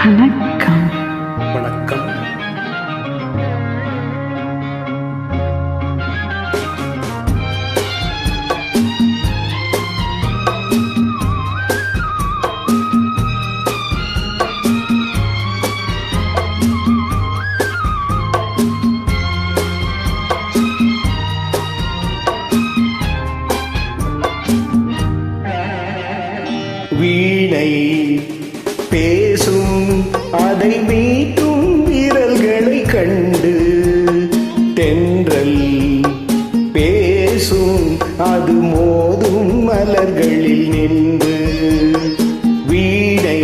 வணக்கம். வணக்கம். வீணை பேசும் அதை மீட்டும் விரல்களை கண்டு, தென்றல் பேசும் அது மோதும் மலர்களில் நின்று. வீணை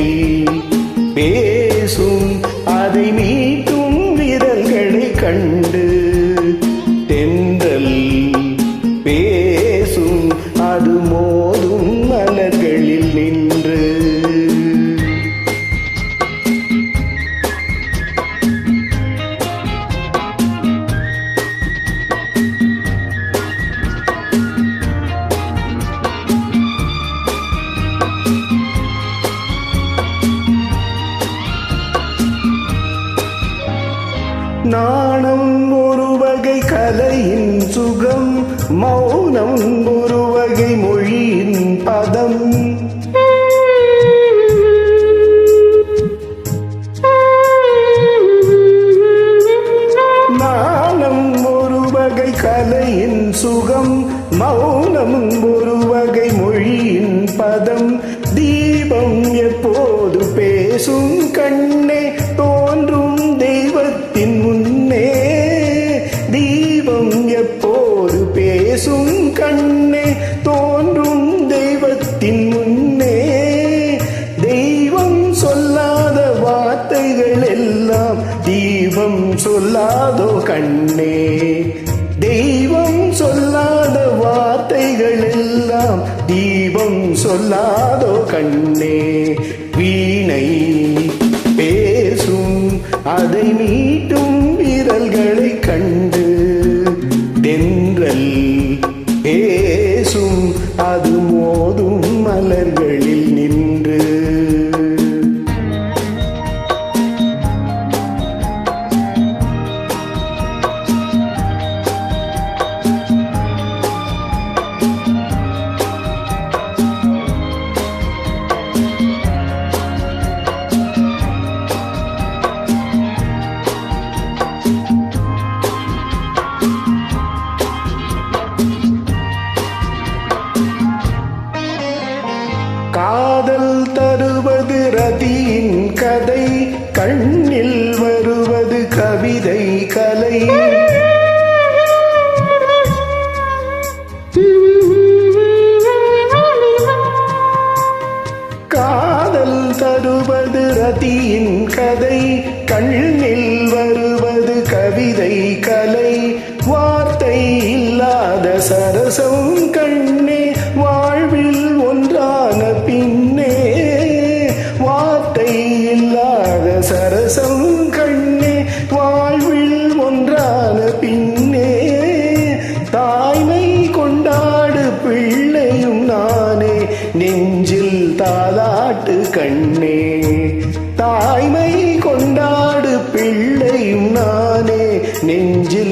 பேசும் அதை மீட்டும் விரல்களை கண்டு, தென்றல் பேசும் அது மோதும் மலர்களில் நின்று. நாணம் ஒரு வகை கலையின் சுகம், மௌனம் ஒரு வகை மொழியின் பதம். நாணம் ஒரு வகை கலையின் சுகம், மௌனம் ஒரு வகை மொழியின் பதம். தீபம் எப்போது பேசும் கண்ணே தோன்றும் தெய்வத்தின் முன்னே. தீபம் எப்போது பேசும் கண்ணே தோன்றும் தெய்வத்தின் முன்னே. தெய்வம் சொல்லாத வார்த்தைகள் எல்லாம் தீபம் சொல்லாதோ கண்ணே. தெய்வம் சொல்லாத வார்த்தைகள் எல்லாம் தீபம் சொல்லாதோ கண்ணே. வீணை பேசும் அதை மீட்டும் விரல்களை கண்டு, தென்றல் பேசும் அது மோதும் மலர்களில் நின்று. காதல் தருவது ரதியின் கதை, கண்ணில் வருவது கவிதை கலை. காதல் தருவது ரதியின் கதை, கண்ணில் வருவது கவிதை கலை. வார்த்தை இல்லாத சரசம் கண்ணே வாழ்வில் ஒன்றான பின்னே. வார்த்தை இல்லாத சரசம் கண்ணே வாழ்வில் ஒன்றான பின்னே. தாய்மை கொண்டாடு பிள்ளையும் நானே நெஞ்சில் தாலாட்டு கண்ணே. தாய்மை கொண்டாடு பிள்ளையும் நானே நெஞ்சில்